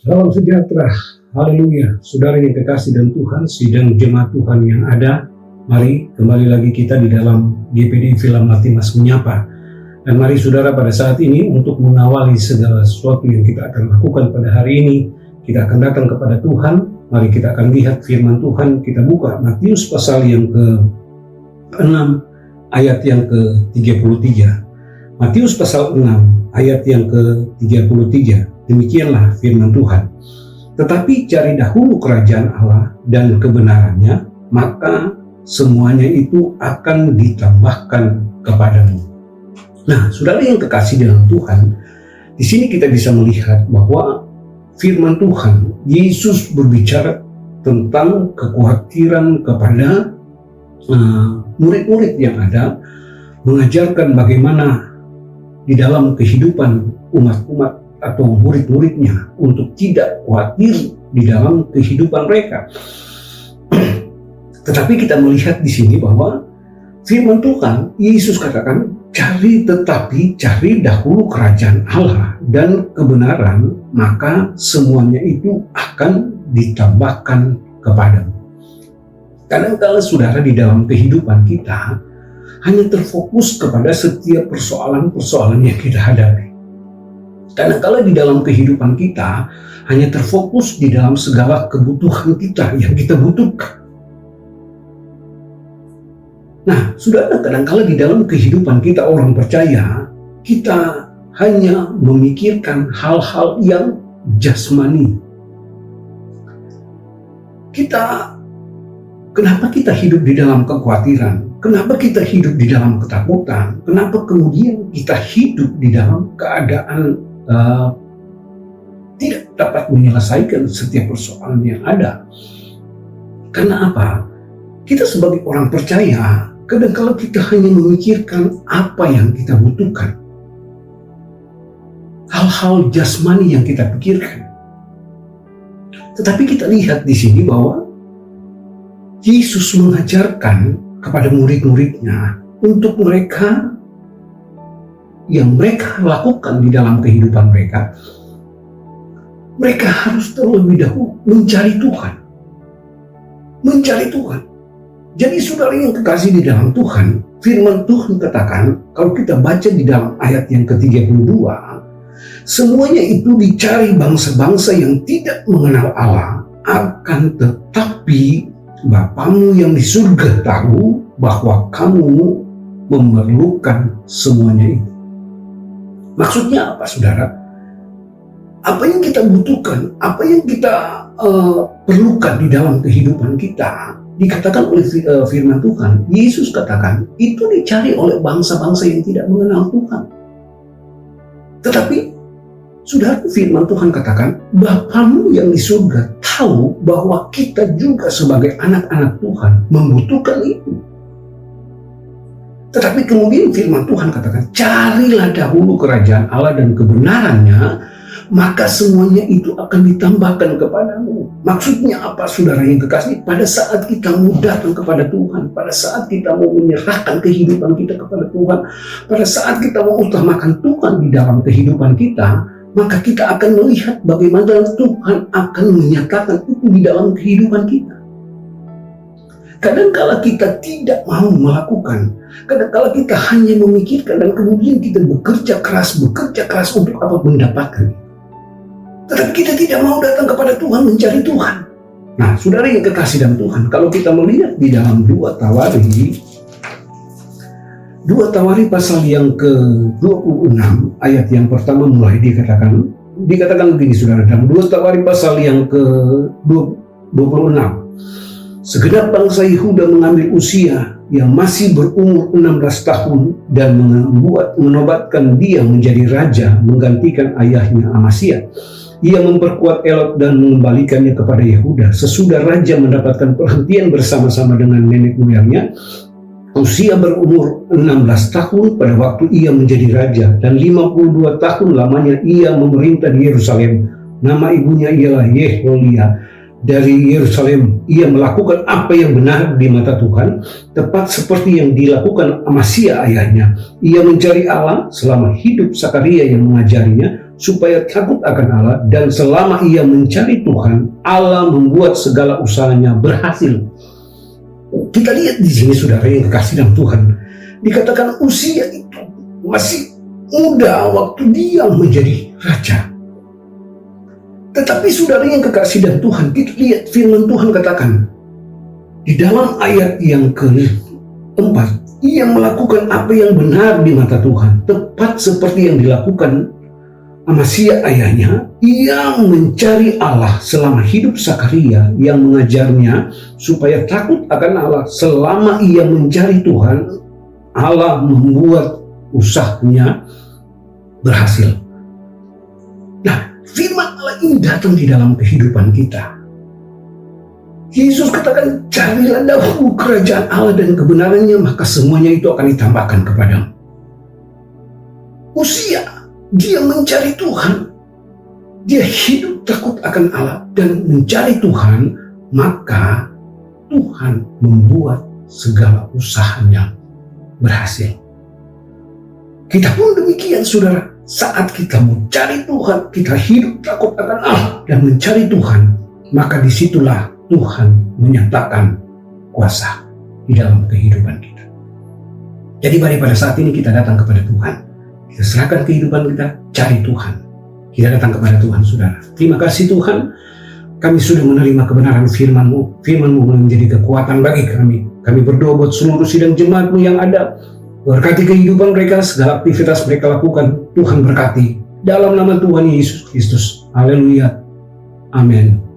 Salam sejahtera, haleluya. Saudara yang kekasih dan Tuhan, sidang jemaat Tuhan yang ada, mari kembali lagi kita di dalam GPD Film Latimas Menyapa. Dan mari saudara pada saat ini untuk mengawali segala sesuatu yang kita akan lakukan pada hari ini, kita akan datang kepada Tuhan. Mari kita akan lihat firman Tuhan. Kita buka Matius pasal yang ke-6 ayat yang ke-33. Matius pasal 6 ayat yang ke-33. Demikianlah firman Tuhan. Tetapi cari dahulu kerajaan Allah dan kebenarannya, maka semuanya itu akan ditambahkan kepadamu. Nah, saudara yang kekasih dalam Tuhan, di sini kita bisa melihat bahwa firman Tuhan, Yesus berbicara tentang kekhawatiran kepada murid-murid yang ada, mengajarkan bagaimana di dalam kehidupan umat-umat atau murid-muridnya untuk tidak khawatir di dalam kehidupan mereka. Tetapi kita melihat di sini bahwa firman Tuhan, Yesus katakan, cari dahulu kerajaan Allah dan kebenaran, maka semuanya itu akan ditambahkan kepadamu. Kadang-kala saudara di dalam kehidupan kita hanya terfokus kepada setiap persoalan-persoalan yang kita hadapi. Kadang-kala di dalam kehidupan kita hanya terfokus di dalam segala kebutuhan kita yang kita butuhkan. Nah, saudara, kadang-kala di dalam kehidupan kita orang percaya, kita hanya memikirkan hal-hal yang jasmani. Kenapa kita hidup di dalam kekhawatiran? Kenapa kita hidup di dalam ketakutan? Kenapa kemudian kita hidup di dalam keadaan tidak dapat menyelesaikan setiap persoalan yang ada? Karena apa? Kita sebagai orang percaya, kadang-kala kita hanya memikirkan apa yang kita butuhkan, hal-hal jasmani yang kita pikirkan. Tetapi kita lihat di sini bahwa Yesus mengajarkan kepada murid-muridnya untuk mereka yang mereka lakukan di dalam kehidupan mereka, mereka harus terlebih dahulu mencari Tuhan. Mencari Tuhan. Jadi saudara yang kekasih di dalam Tuhan, firman Tuhan katakan, kalau kita baca di dalam ayat yang ke-32, semuanya itu dicari bangsa-bangsa yang tidak mengenal Allah, akan tetapi Bapamu yang di surga tahu bahwa kamu memerlukan semuanya itu. Maksudnya apa, saudara? Apa yang kita butuhkan, apa yang kita perlukan di dalam kehidupan kita, dikatakan oleh firman Tuhan, Yesus katakan, itu dicari oleh bangsa-bangsa yang tidak mengenal Tuhan. Tetapi, saudara, firman Tuhan katakan, Bapamu yang di surga tahu bahwa kita juga sebagai anak-anak Tuhan membutuhkan itu. Tetapi kemudian firman Tuhan katakan, carilah dahulu kerajaan Allah dan kebenarannya, maka semuanya itu akan ditambahkan kepadamu. Maksudnya apa, saudara yang kekasih? Pada saat kita mau datang kepada Tuhan, pada saat kita mau menyerahkan kehidupan kita kepada Tuhan, pada saat kita mau utamakan Tuhan di dalam kehidupan kita, maka kita akan melihat bagaimana Tuhan akan menyatakan itu di dalam kehidupan kita. Kadang-kala kita tidak mau melakukan, kadang-kala kita hanya memikirkan dan kemudian kita bekerja keras untuk apa? Mendapatkan. Tetapi kita tidak mau datang kepada Tuhan, mencari Tuhan. Nah, saudara yang kekasih dalam Tuhan, kalau kita melihat di dalam 2 Tawari pasal yang ke-26 ayat yang pertama mulai dikatakan begini, saudara, dalam 2 Tawari pasal yang ke-26. Segenap bangsa Yehuda mengambil Uzia yang masih berumur 16 tahun dan menobatkan dia menjadi raja menggantikan ayahnya Amasya. Ia memperkuat Elot dan mengembalikannya kepada Yehuda. Sesudah raja mendapatkan perhentian bersama-sama dengan nenek moyangnya, Uzia berumur 16 tahun pada waktu ia menjadi raja, dan 52 tahun lamanya ia memerintah di Yerusalem. Nama ibunya ialah Yeholia. Dari Yerusalem ia melakukan apa yang benar di mata Tuhan, tepat seperti yang dilakukan Amasya ayahnya. Ia mencari Allah selama hidup Sakaria yang mengajarinya, supaya takut akan Allah, dan selama ia mencari Tuhan, Allah membuat segala usahanya berhasil. Kita lihat di sini, saudara yang kekasih dalam Tuhan, dikatakan usia itu masih muda waktu dia menjadi raja. Tetapi saudara yang kekasih dalam Tuhan, kita lihat firman Tuhan katakan di dalam ayat yang ke-4, ia melakukan apa yang benar di mata Tuhan, tepat seperti yang dilakukan Amasya ayahnya. Ia mencari Allah selama hidup Sakaria yang mengajarnya supaya takut akan Allah. Selama ia mencari Tuhan, Allah membuat usahanya berhasil. Nah, firman Allah ini datang di dalam kehidupan kita. Yesus katakan, carilah dahulu kerajaan Allah dan kebenarannya, maka semuanya itu akan ditambahkan kepadamu. Usia, dia mencari Tuhan. Dia hidup takut akan Allah dan mencari Tuhan, maka Tuhan membuat segala usahanya berhasil. Kita pun demikian, saudara. Saat kita mencari Tuhan, kita hidup takut akan Allah dan mencari Tuhan, maka disitulah Tuhan menyatakan kuasa di dalam kehidupan kita. Jadi mari pada saat ini kita datang kepada Tuhan. Kita serahkan kehidupan kita, cari Tuhan. Kita datang kepada Tuhan, saudara. Terima kasih Tuhan, kami sudah menerima kebenaran firman-Mu. Firman-Mu menjadi kekuatan bagi kami. Kami berdoa buat seluruh sidang jemaat-Mu yang ada. Berkati kehidupan mereka, segala aktivitas mereka lakukan. Tuhan berkati. Dalam nama Tuhan Yesus Kristus. Haleluya. Amin.